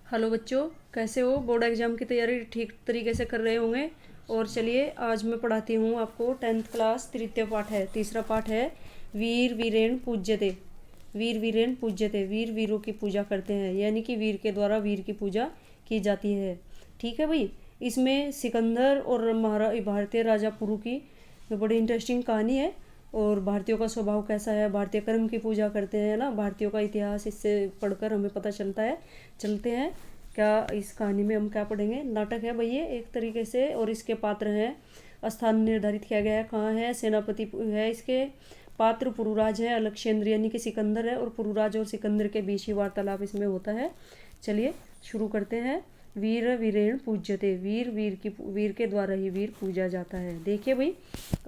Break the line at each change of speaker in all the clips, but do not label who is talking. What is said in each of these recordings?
Hello बच्चों, कैसे हो? बोर्ड एग्जाम की तैयारी ठीक तरीके से कर रहे होंगे। और चलिए आज मैं पढ़ाती हूँ आपको 10th क्लास तृतीय पाठ है, तीसरा पाठ है वीर वीरेण पूज्यते। वीर वीरेण पूज्यते, वीर वीरों की पूजा करते हैं, यानी कि वीर के द्वारा वीर की पूजा की जाती है। ठीक है भाई। इसमें सिकंदर और भारतीय राजा पुरु की बड़ी इंटरेस्टिंग कहानी है। और भारतीयों का स्वभाव कैसा है, भारतीय कर्म की पूजा करते हैं ना, भारतीयों का इतिहास इससे पढ़कर हमें पता चलता है। चलते हैं, क्या इस कहानी में हम क्या पढ़ेंगे। नाटक है भैया एक तरीके से, और इसके पात्र हैं। स्थान निर्धारित किया गया है, कहाँ है, सेनापति है, इसके पात्र पुरुराज है, अलक्षेंद्र यानी कि सिकंदर है, और पुरुराज और सिकंदर के बीच ही वार्तालाप इसमें होता है। चलिए शुरू करते हैं। वीर वीरेण पूज्यते, वीर के द्वारा ही वीर पूजा जाता है। देखिए भाई,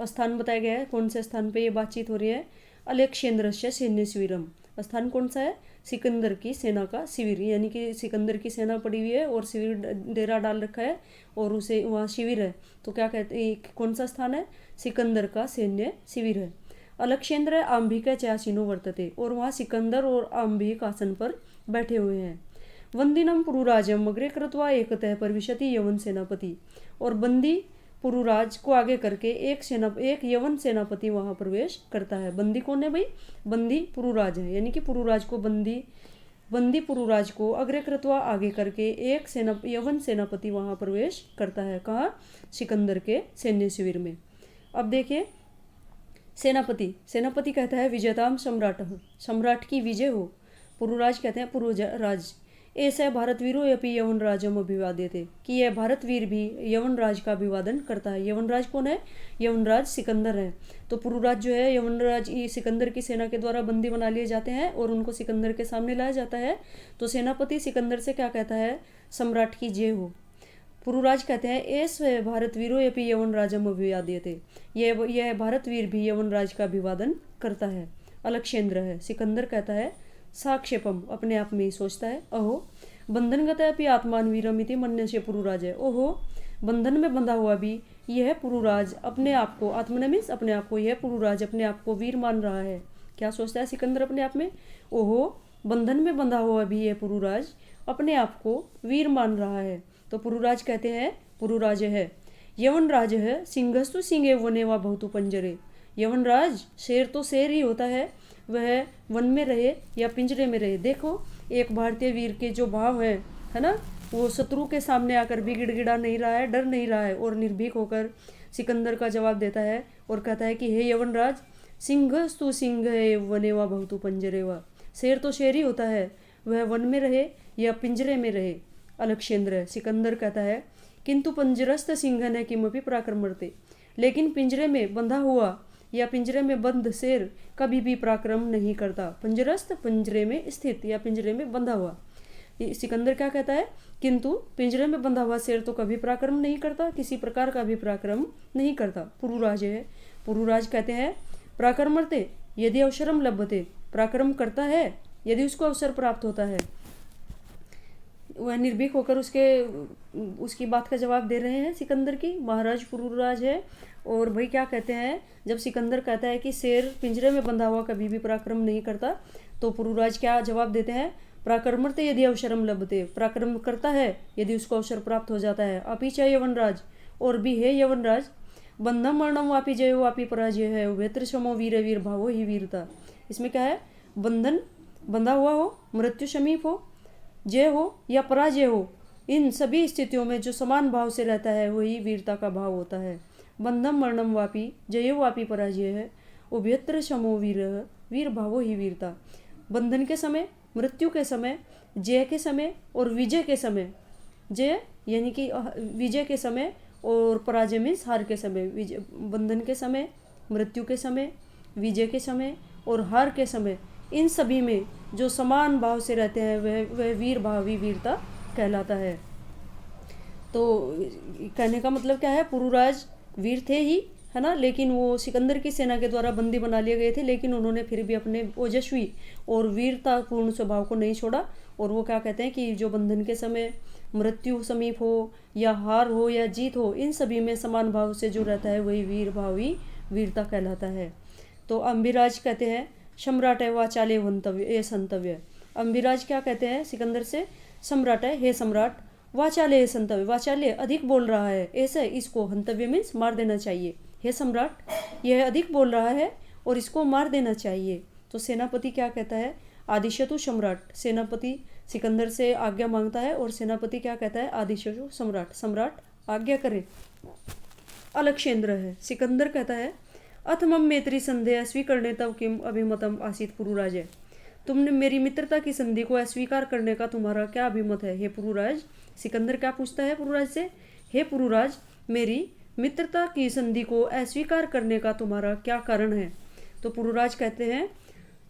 स्थान बताया गया है, कौन से स्थान पे ये बातचीत हो रही है। अलक्षेंद्रस्य सैन्य शिविरम, स्थान कौन सा है? सिकंदर की सेना का शिविर, यानी कि सिकंदर की सेना पड़ी हुई है और शिविर डेरा डाल रखा है और उसे वहाँ शिविर है। तो क्या कहते हैं, कौन सा स्थान है? सिकंदर का सैन्य शिविर है। अलक्षेंद्र आंबिका चासीनो वर्तते, और वहाँ सिकंदर और आंबिक आसन पर बैठे हुए हैं। वंदिनम पुरुराजम अग्रे कृत्वा एकतः परविशति यवन सेनापति, और बंदी पुरुराज को आगे करके एक यवन सेनापति वहां प्रवेश करता है। बंदी कौन है भाई? बंदी पुरुराज है, यानी कि पुरुराज को बंदी पुरुराज को अग्रे कृत्वा आगे करके एक यवन सेनापति वहां प्रवेश करता है। कहाँ? सिकंदर के सैन्य शिविर में। अब देखिए, सेनापति कहता है विजयताम सम्राट, सम्राट की विजय हो। पुरुराज कहते हैं पुरुराज ऐसा भारतवीरो अपनी यवन राजम अभिवाद्यते, कि यह भारतवीर भी यवन राज का अभिवादन करता है। यवन राज कौन है? यवन राज सिकंदर है। तो पुरुराज जो है, यवन राज सिकंदर की सेना के द्वारा बंदी बना लिए जाते हैं और उनको सिकंदर के सामने लाया जाता है। तो सेनापति सिकंदर से क्या कहता है? सम्राट की जय हो। पुरुराज कहते हैं ऐसे भारतवीरो अपनी यवन राजम अभिवाद्यते, यह भारतवीर भी यवन राज का अभिवादन करता है। अलक्षेंद्र है। सिकंदर कहता है साक्षेपम, अपने आप में ही सोचता है, अहो बंधनगत अपनी आत्मान वीरमिति मन्य से पुरुराज है। ओहो, बंधन में बंधा हुआ भी यह पुरुराज अपने आप को, आत्मन मीन्स अपने आप को, यह पुरुराज अपने आप को वीर मान रहा है। क्या सोचता है सिकंदर अपने आप में? ओहो, बंधन में बंधा हुआ भी यह पुरुराज अपने आप को वीर मान रहा है। तो पुरुराज कहते हैं, पुरुराज है यवन राज है, सिंहस्तु सिंह वने व बहुतु पंजरे। यवन राज शेर तो शेर ही होता है, वह वन में रहे या पिंजरे में रहे। देखो, एक भारतीय वीर के जो भाव है ना, वो शत्रु के सामने आकर भी गिड़गिड़ा नहीं रहा है, डर नहीं रहा है, और निर्भीक होकर सिकंदर का जवाब देता है और कहता है कि हे यवनराज, सिंहस्तु सिंह है वने वा बहुतु पंजरे वा, शेर तो शेर ही होता है, वह वन में रहे या पिंजरे में रहे। अलक्षेंद्र, सिकंदर कहता है किंतु पंजरस्थ सिंह ने किमपि पराक्रमर्ते, लेकिन पिंजरे में बंधा हुआ या पिंजरे में बंद शेर कभी भी पराक्रम नहीं करता। पंजरस्थ, पिंजरे में स्थित या पिंजरे में बंधा हुआ। सिकंदर क्या कहता है? किंतु पिंजरे में बंधा हुआ शेर तो कभी पराक्रम नहीं करता, किसी प्रकार का भी पराक्रम नहीं करता। पुरुराज है। पुरुराज कहते हैं पराक्रमर्ते यदि अवसरम लभते, पराक्रम करता है यदि उसको अवसर प्राप्त होता है। वह निर्भीक होकर उसकी बात का जवाब दे रहे हैं सिकंदर की। महाराज पुरुराज है। और भाई क्या कहते हैं, जब सिकंदर कहता है कि शेर पिंजरे में बंधा हुआ कभी भी पराक्रम नहीं करता, तो पुरुराज क्या जवाब देते हैं? पराक्रमर्ते यदि अवसरम लभते, पराक्रम करता है यदि उसको अवसर प्राप्त हो जाता है। अपी चाहे यवनराज, और भी है यवनराज, बंधम मरणम वापी जय वापी पराजय है, वेत्र समो वीर वीर भावो ही वीरता। इसमें क्या है? बंधन बंधा हुआ हो, मृत्यु समीप हो, जय हो या पराजय हो, इन सभी स्थितियों में जो समान भाव से रहता है वही वीरता का भाव होता है। बंधम मरणम वापी जयो वापी पराजय है, उभयत्र समो वीर वीर भावो ही वीरता। बंधन के समय, मृत्यु के समय, जय के समय और विजय के समय, जय यानी कि विजय के समय और पराजय मीन्स हार के समय। बंधन के समय, मृत्यु के समय, विजय के समय और हार के समय, इन सभी में जो समान भाव से रहते हैं वह वीर भावी वीरता कहलाता है। तो कहने का मतलब क्या है? पुरुराज वीर थे ही, है ना, लेकिन वो सिकंदर की सेना के द्वारा बंदी बना लिए गए थे, लेकिन उन्होंने फिर भी अपने ओजस्वी और वीरतापूर्ण स्वभाव को नहीं छोड़ा। और वो क्या कहते हैं कि जो बंधन के समय, मृत्यु समीप हो या हार हो या जीत हो, इन सभी में समान भाव से जो रहता है वही वीर भावी वीरता कहलाता है। तो अंबिराज कहते हैं सम्राट है वाचाले वंतव्य ए संतव्य, अम्बिराज क्या कहते हैं सिकंदर से, सम्राट है, हे सम्राट, वाचाल्य संतव्य, वाचाल्य अधिक बोल रहा है, ऐसे इसको हंतव्य मीन्स मार देना चाहिए, हे सम्राट यह अधिक बोल रहा है और इसको मार देना चाहिए। तो सेनापति क्या कहता है, आदिशतु सम्राट, सेनापति सिकंदर से आज्ञा मांगता है और सेनापति क्या कहता है, आदिशतु सम्राट, सम्राट आज्ञा करे। अलक्षेंद्र है, सिकंदर कहता है, अथ मम मैत्री संदेह स्वीकरणे तव किम अभिमतम आसीत पुरुराज, तुमने मेरी मित्रता की संधि को अस्वीकार करने का तुम्हारा क्या अभिमत है, हे पुरुराज। सिकंदर क्या पूछता है पुरुराज से, हे पुरुराज मेरी मित्रता की संधि को अस्वीकार करने का तुम्हारा क्या कारण है। तो पुरुराज कहते हैं,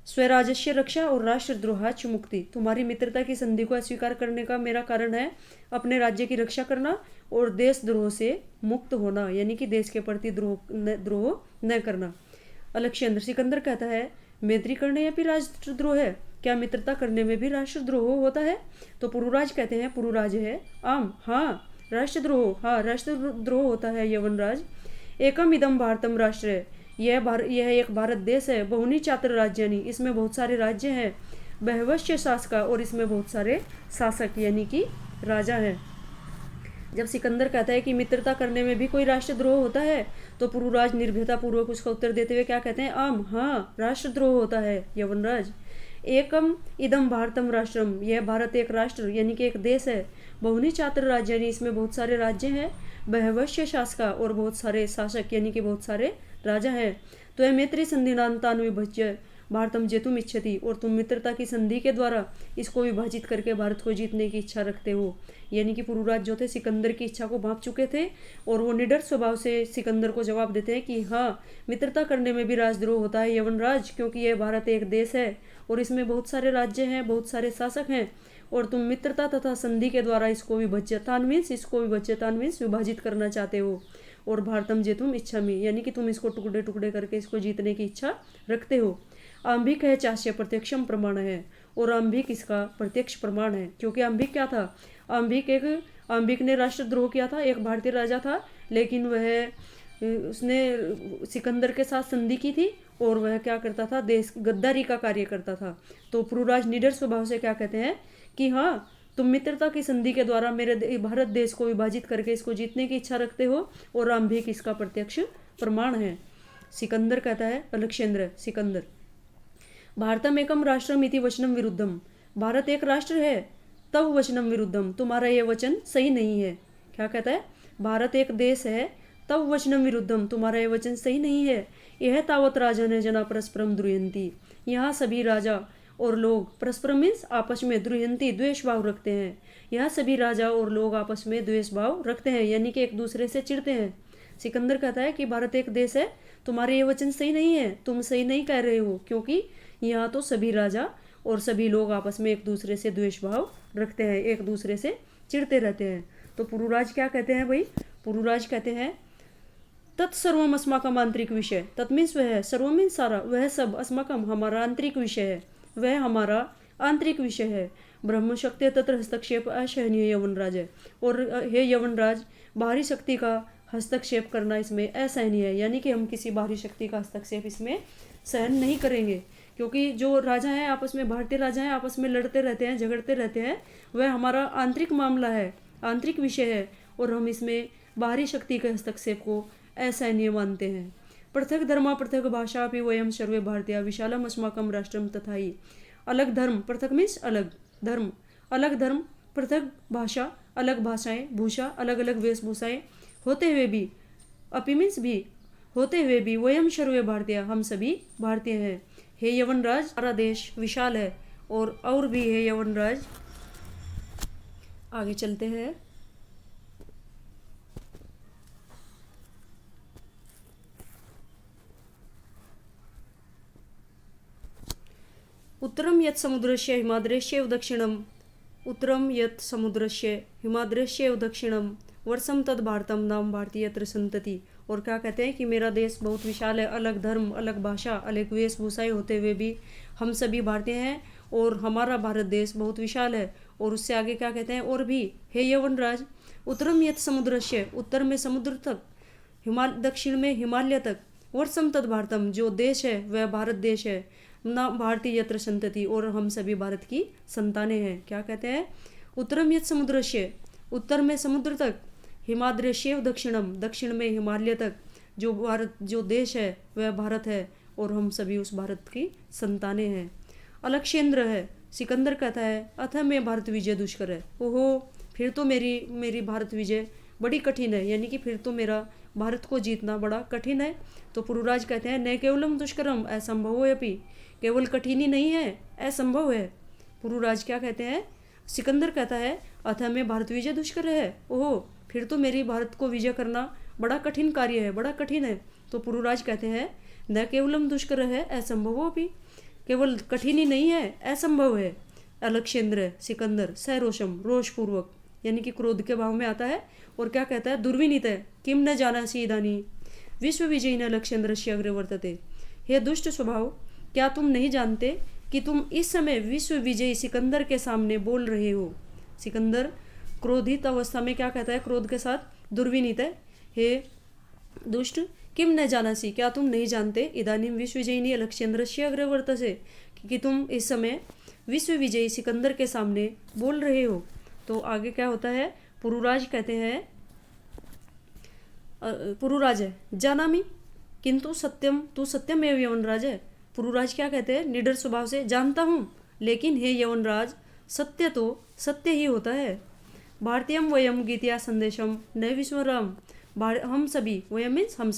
स्वराजस्य रक्षा और राष्ट्रद्रोहाच मुक्ति, तुम्हारी मित्रता की संधि को अस्वीकार करने का मेरा कारण है अपने राज्य की रक्षा करना और देशद्रोह से मुक्त होना, यानी कि देश के प्रति द्रोह न करना। अलक्षेंद्र, सिकंदर कहता है, मैत्री करने या फिर राष्ट्रद्रोह है, क्या मित्रता करने में भी राष्ट्रद्रोह होता है। तो पुरुराज कहते हैं, पुरुराज है आम, हाँ राष्ट्रद्रोह, हाँ राष्ट्रद्रोह होता है यवनराज। एकम इदम भारतम राष्ट्र, यह एक भारत देश है, बहुनी चात्र राज्यानि, इसमें बहुत सारे राज्य हैं, बहवश्य शासका, और इसमें बहुत सारे शासक यानी कि राजा हैं। जब सिकंदर कहता है कि मित्रता करने में भी कोई राष्ट्रद्रोह होता है, तो पुरुराज निर्भयता पूर्वक उसका उत्तर देते हुए क्या कहते हैं, आम, हाँ राष्ट्रद्रोह होता है यवनराज। एकम इदम भारतम राष्ट्रम, यह भारत एक राष्ट्र यानी कि एक देश है, बहुनी चात्र राज्य यानी इसमें बहुत सारे राज्य हैं, बहवश्य शासका, और बहुत सारे शासक यानी कि बहुत सारे राजा हैं। तो यह मैत्री संधिनांतान विभज्य भारतम जेतुम इच्छति, और तुम मित्रता की संधि के द्वारा इसको विभाजित करके भारत को जीतने की इच्छा रखते हो। यानी कि पुरुराज जो थे सिकंदर की इच्छा को भांप चुके थे और वो निडर स्वभाव से सिकंदर को जवाब देते हैं कि हाँ मित्रता करने में भी राजद्रोह होता है यवनराज, क्योंकि यह भारत एक देश है और इसमें बहुत सारे राज्य हैं, बहुत सारे शासक हैं, और तुम मित्रता तथा संधि के द्वारा इसको विभज्यतान मीन्स विभाजित करना चाहते हो, और भारतम जेतुम इच्छा में यानी कि तुम इसको टुकड़े टुकड़े करके इसको जीतने की इच्छा रखते हो। आंभिक है चास्य प्रत्यक्षम प्रमाण है, और आंभिक इसका प्रत्यक्ष प्रमाण है, क्योंकि आंभिक क्या था, आंभिक ने राष्ट्रद्रोह किया था, एक भारतीय राजा था, लेकिन उसने सिकंदर के साथ संधि की थी और वह क्या करता था, देश गद्दारी का कार्य करता था। तो पुरुराज निडर स्वभाव से क्या कहते हैं कि हाँ तुम मित्रता की संधि के द्वारा मेरे भारत देश को विभाजित करके इसको जीतने की इच्छा रखते हो, और आंभिक इसका प्रत्यक्ष प्रमाण है। सिकंदर कहता है, अलक्षेंद्र सिकंदर, भारतम एकम राष्ट्रम इति वचनम विरुद्धम, भारत एक राष्ट्र है तब वचनम विरुद्धम, तुम्हारा यह वचन सही नहीं है। क्या कहता है, भारत एक देश है तब वचनम विरुद्धम, तुम्हारा यह वचन सही नहीं है। यह तावत राजन जना परस्परम द्रुयंती, यहाँ सभी राजा और लोग परस्पर मीन्स आपस में द्रुयंती द्वेष भाव रखते हैं, यहाँ सभी राजा और लोग आपस में द्वेष भाव रखते हैं यानी कि एक दूसरे से चिढ़ते हैं। सिकंदर कहता है कि भारत एक देश है, तुम्हारे ये वचन सही नहीं है, तुम सही नहीं कह रहे हो, क्योंकि यहाँ तो सभी राजा और सभी लोग आपस में एक दूसरे से द्वेष भाव रखते हैं, एक दूसरे से चिढ़ते रहते हैं। तो पुरुराज क्या कहते हैं भाई, पुरुराज कहते हैं, तत्सर्वम अस्माकम आंतरिक विषय, तत् मीन्स वह है, सर्व मीन्स सारा, वह सब अस्माकम हमारा आंतरिक विषय है, वह हमारा आंतरिक विषय है। ब्रह्म शक्ति तत्र हस्तक्षेप असहनीय यवनराज है, और हे यवनराज बाहरी शक्ति का हस्तक्षेप करना इसमें असहनीय है, यानी कि हम किसी बाहरी शक्ति का हस्तक्षेप इसमें सहन नहीं करेंगे, क्योंकि जो राजा हैं आपस में, भारतीय राजा हैं आपस में लड़ते रहते हैं, झगड़ते रहते हैं, वह हमारा आंतरिक मामला है, आंतरिक विषय है, और हम इसमें बाहरी शक्ति के हस्तक्षेप को असहनीय मानते हैं। पृथक धर्म पृथक भाषा भी वयम सर्वे भारतीय विशालम अस्माकम राष्ट्रम तथा ही, अलग धर्म, पृथक मीन्स अलग धर्म, अलग धर्म, पृथक भाषा, अलग भाषाएं, भूषा अलग अलग वेशभूषाएं होते हुए भी, अपि मीन्स भी, होते हुए भी, वयम सर्वे भारतीय हम सभी भारतीय हैं। हे यवनराज हमारा देश विशाल है, और भी है यवनराज। आगे चलते हैं। उत्तरम यत् समुद्रस्य हिमाद्रेश्य दक्षिणम, उत्तरम यत् समुद्रस्य हिमाद्रेश्य दक्षिणम वर्षम तद भारतम नाम भारतीयत्र संतति, और क्या कहते हैं कि मेरा देश बहुत विशाल है, अलग धर्म, अलग भाषा, अलग वेशभूषाएं होते हुए भी हम सभी भारतीय हैं, और हमारा भारत देश बहुत विशाल है। और उससे आगे क्या कहते हैं, और भी हे यवनराज, उत्तरम यत् समुद्रस्य, उत्तर में समुद्र तक, दक्षिण में हिमालय तक, वर्षम तद भारतम, जो देश है वह भारत देश है, ना भारतीय यत्र संतति, और हम सभी भारत की संतानें हैं। क्या कहते हैं? उत्तरम यत् समुद्रस्य, उत्तर में समुद्र तक, हिमाद्रश्येव दक्षिणम, दक्षिण में हिमालय तक, जो भारत जो देश है वह भारत है और हम सभी उस भारत की संतानें हैं। अलक्षेंद्र है, सिकंदर कहता है अथ में भारत विजय दुष्कर है। ओहो, फिर तो मेरी भारत विजय बड़ी कठिन है, यानी कि फिर तो मेरा भारत को जीतना बड़ा कठिन है। तो पुरुराज कहते हैं न केवलम दुष्करम असंभव है अपि, केवल कठिन ही नहीं है, असंभव है। पुरुराज क्या कहते हैं? सिकंदर कहता है अथ में भारत विजय दुष्कर है। ओहो, फिर तो मेरी भारत को विजय करना बड़ा कठिन कार्य है, बड़ा कठिन है। तो पुरुराज कहते हैं न केवलम दुष्कर है असंभव अपि, केवल कठिन ही नहीं है, असंभव है। अलक्षेंद्र सिकंदर सरोषम, रोषपूर्वक, यानी कि क्रोध के भाव में आता है और क्या कहता है? दुर्विनीत है, किम न जानासि इदानीं विश्व विजयी न लक्षेंद्रस्य अग्रे वर्तते। हे दुष्ट स्वभाव, क्या तुम नहीं जानते कि तुम इस समय विश्व विजयी सिकंदर के सामने बोल रहे हो। सिकंदर क्रोधित अवस्था में क्या कहता है? क्रोध के साथ दुर्विनीत है। हे दुष्ट, किम न जानासि, क्या तुम नहीं जानते, इदानीं विश्व विजयिनी लक्षेंद्रस्य अग्रे वर्तते, कि तुम इस समय विश्व विजयी सिकंदर के सामने बोल रहे हो। तो आगे क्या होता है? पुरुराज कहते हैं, पुरुराज है जानामि किंतु सत्यम, तू सत्यमेव यवनराज है। पुरुराज क्या कहते हैं? निडर स्वभाव से, जानता हूँ लेकिन हे यवनराज, सत्य तो सत्य ही होता है। भारतीयम वयम गीतिया संदेशम न विस्मराम, हम सभी, वयम मीन्स हम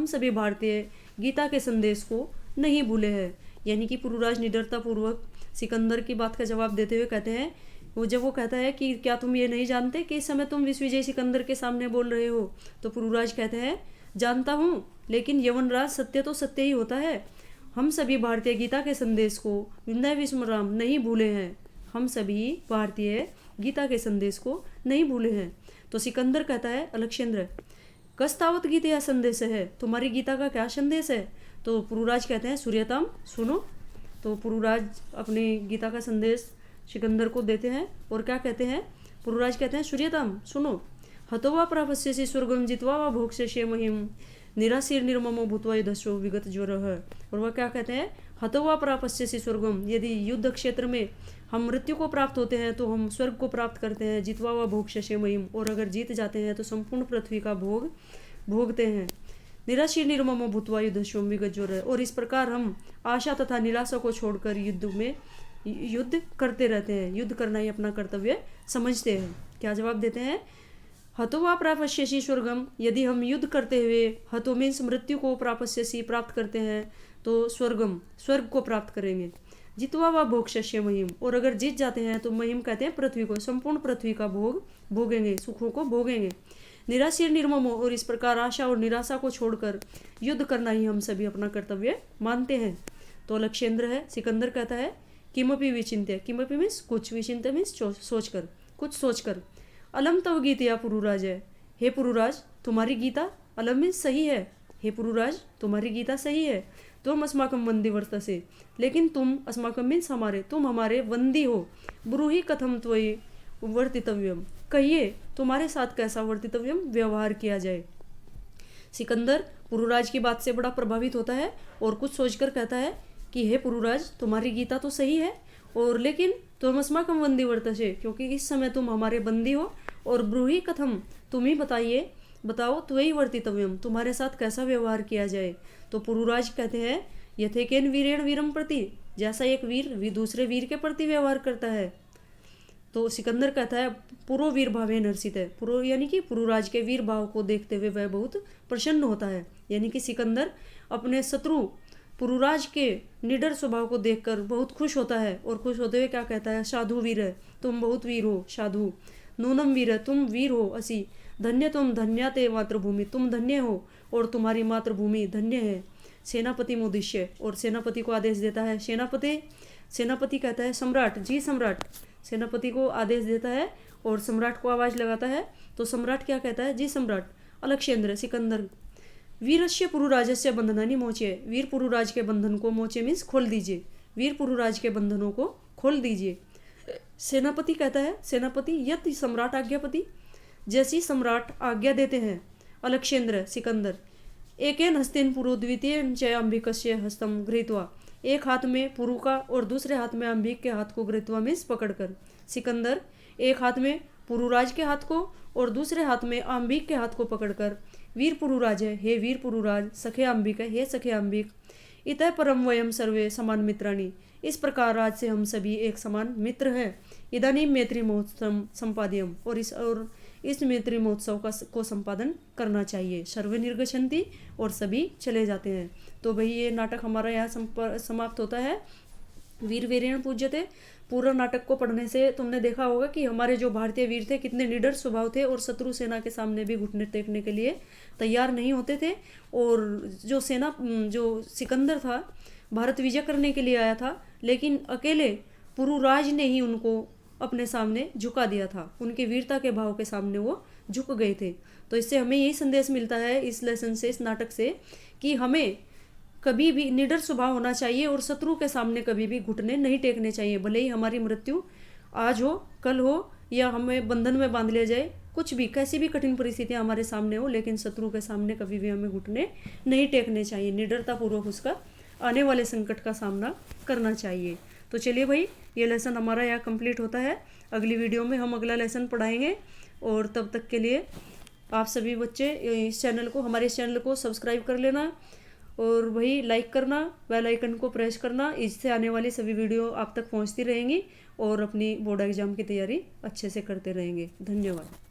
सभी भारतीय गीता के संदेश को नहीं भूले हैं। यानी कि पुरुराज निडरता पूर्वक सिकंदर की बात का जवाब देते हुए कहते हैं, जब वो कहता है कि क्या तुम ये नहीं जानते कि इस समय तुम विश्व विजय सिकंदर के सामने बोल रहे हो, तो पुरुराज कहते हैं जानता हूँ लेकिन यवनराज, सत्य तो सत्य ही होता है। हम सभी भारतीय गीता के संदेश को न विस्मराम, नहीं भूले हैं। हम सभी भारतीय गीता के संदेश को नहीं भूले हैं। तो सिकंदर कहता है अलक्षेंद्र कस्तावत गीता संदेश है, तुम्हारी गीता का क्या संदेश है। तो पुरुराज कहते हैं सूर्यताम, सुनो। तो पुरुराज अपनी गीता का संदेश सिकंदर को देते हैं और क्या कहते हैं? पुरुराज कहते हैं सूर्यताम, सुनो। हतोवा प्रापस्यसि स्वर्गम जित्वा वा भोक्ष्यसे महिम निराशीर निर्ममो भूत्वा युद्धस्व विगत ज्वरः। और वह क्या कहते हैं? हतोवा प्रापस्यसि स्वर्गम, यदि युद्ध क्षेत्र में हम मृत्यु को प्राप्त होते हैं तो हम स्वर्ग को प्राप्त करते हैं। जित्वा वा भोक्ष्यसे महिम, और अगर जीत जाते हैं तो संपूर्ण पृथ्वी का भोग भोगते हैं। निराशीर निर्ममो भूत्वा युद्धस्व विगत ज्वरः, और इस प्रकार हम आशा तथा निराशा को छोड़कर युद्ध करते रहते हैं, युद्ध करना ही अपना कर्तव्य समझते हैं। क्या जवाब देते हैं? हतोवा प्रापस्यसि स्वर्गम, यदि हम युद्ध करते हुए, हतो मीन्स मृत्यु को, प्रापस्यसि प्राप्त करते हैं, तो स्वर्गम स्वर्ग को प्राप्त करेंगे। जित्वा वा भोक्ष्यसे महिम, और अगर जीत जाते हैं तो महिम कहते हैं पृथ्वी को, संपूर्ण पृथ्वी का भोग भोगेंगे, सुखों को भोगेंगे। निराशीर निर्ममो, और इस प्रकार आशा और निराशा को छोड़कर युद्ध करना ही हम सभी अपना कर्तव्य मानते हैं। तो लक्षेंद्र है, सिकंदर कहता है किमपि विचिन्त्य, किमपि मीन्स कुछ, विचिन्त्य मीन्स सोचकर, कुछ सोचकर। अलम तव गीतया पुरुराज है, हे पुरुराज तुम्हारी गीता, अलम मीन्स सही है, हे पुरुराज तुम्हारी गीता सही है। तुम अस्माकं वंदी वर्तसे, लेकिन तुम, अस्माकं मीन्स हमारे, तुम हमारे वंदी हो। ब्रूहि कथम त्वयि वर्तितव्यम, कहिए तुम्हारे साथ कैसा वर्तितव्यम, व्यवहार किया जाए। सिकंदर पुरुराज की बात से बड़ा प्रभावित होता है और कुछ सोचकर कहता है कि हे पुरुराज तुम्हारी गीता तो सही है, और लेकिन तुम अस्माकं वंदी वर्तसे, क्योंकि इस समय तुम हमारे बंदी हो। और ब्रूहि कथम, तुम ही बताइए, बताओ त्वयि वर्तितव्यम, तुम्हारे साथ कैसा व्यवहार किया जाए। तो पुरुराज कहते हैं यथेकेन वीरेण वीरम प्रति, जैसा एक वीर दूसरे वीर के प्रति व्यवहार करता है। तो सिकंदर कहता है पुरो वीर भावे नर्सित है, पुरो यानी कि पुरुराज के वीर भाव को देखते हुए वह बहुत प्रसन्न होता है। यानी कि सिकंदर अपने शत्रु पुरुराज के निडर स्वभाव को देखकर बहुत खुश होता है, और खुश होते हुए क्या कहता है? साधु वीर है, तुम बहुत वीर हो, साधु। नूनम वीर है, तुम वीर हो, असी। धन्य तुम, धन्याते मातृभूमि, तुम धन्य हो और तुम्हारी मातृभूमि धन्य है। सेनापति मुदिश्य, और सेनापति को आदेश देता है। सेनापति कहता है सम्राट, जी सम्राट। सेनापति को आदेश देता है और सम्राट को आवाज लगाता है। तो सम्राट क्या कहता है? जी सम्राट। अलक्षेंद्र सिकंदर वीरस्य पुरुराजस्य बंधनानि मोचे, वीर पुरुराज के बंधन को, मोचे मीन्स खोल दीजिए, वीर पुरुराज के बंधनों को खोल दीजिए। सेनापति कहता है, सेनापति यत् सम्राट आज्ञापति, जैसी सम्राट आज्ञा देते हैं। अलक्षेंद्र सिकंदर एकेन हस्तेन पुरो द्वितीयेन च अंबिकस्य हस्तम गृहीत्वा, एक हाथ में पुरु का और दूसरे हाथ में अंबिक के हाथ को गृहीत्वामींस पकड़कर। सिकंदर एक हाथ में पुरुराज के हाथ को और दूसरे हाथ में अंबिक के हाथ को पकड़कर, वीर पुरुराज है, हे वीर पुरुराज, सखे अंबिक है, हे सखे अंबिक, इतः परम वयम सर्वे समान मित्राणी, इस प्रकार आज से हम सभी एक समान मित्र हैं। इदानीम मैत्री महोत्सव संपाद्यम, और इस मैत्री महोत्सव को संपादन करना चाहिए। सर्वे निर्गच्छन्ति, और सभी चले जाते हैं। तो भाई ये नाटक हमारा यहाँ समाप्त होता है। वीर वीरेण पूज्यते। पूरा नाटक को पढ़ने से तुमने देखा होगा कि हमारे जो भारतीय वीर थे कितने निडर स्वभाव थे और शत्रु सेना के सामने भी घुटने टेकने के लिए तैयार नहीं होते थे। और जो सिकंदर था भारत विजय करने के लिए आया था, लेकिन अकेले पुरुराज ने ही उनको अपने सामने झुका दिया था। उनके वीरता के भाव के सामने वो झुक गए थे। तो इससे हमें यही संदेश मिलता है इस लेसन से, इस नाटक से, कि हमें कभी भी निडर स्वभाव होना चाहिए और शत्रु के सामने कभी भी घुटने नहीं टेकने चाहिए। भले ही हमारी मृत्यु आज हो, कल हो, या हमें बंधन में बांध लिया जाए, कुछ भी कैसी भी कठिन परिस्थितियां हमारे सामने हो, लेकिन शत्रु के सामने कभी भी हमें घुटने नहीं टेकने चाहिए। निडरतापूर्वक उसका आने वाले संकट का सामना करना चाहिए। तो चलिए भाई, ये लेसन हमारा यहाँ कंप्लीट होता है। अगली वीडियो में हम अगला लेसन पढ़ाएंगे, और तब तक के लिए आप सभी बच्चे हमारे इस चैनल को सब्सक्राइब कर लेना, और वही लाइक करना, बेल आइकन को प्रेस करना। इससे आने वाली सभी वीडियो आप तक पहुंचती रहेंगी और अपनी बोर्ड एग्जाम की तैयारी अच्छे से करते रहेंगे। धन्यवाद।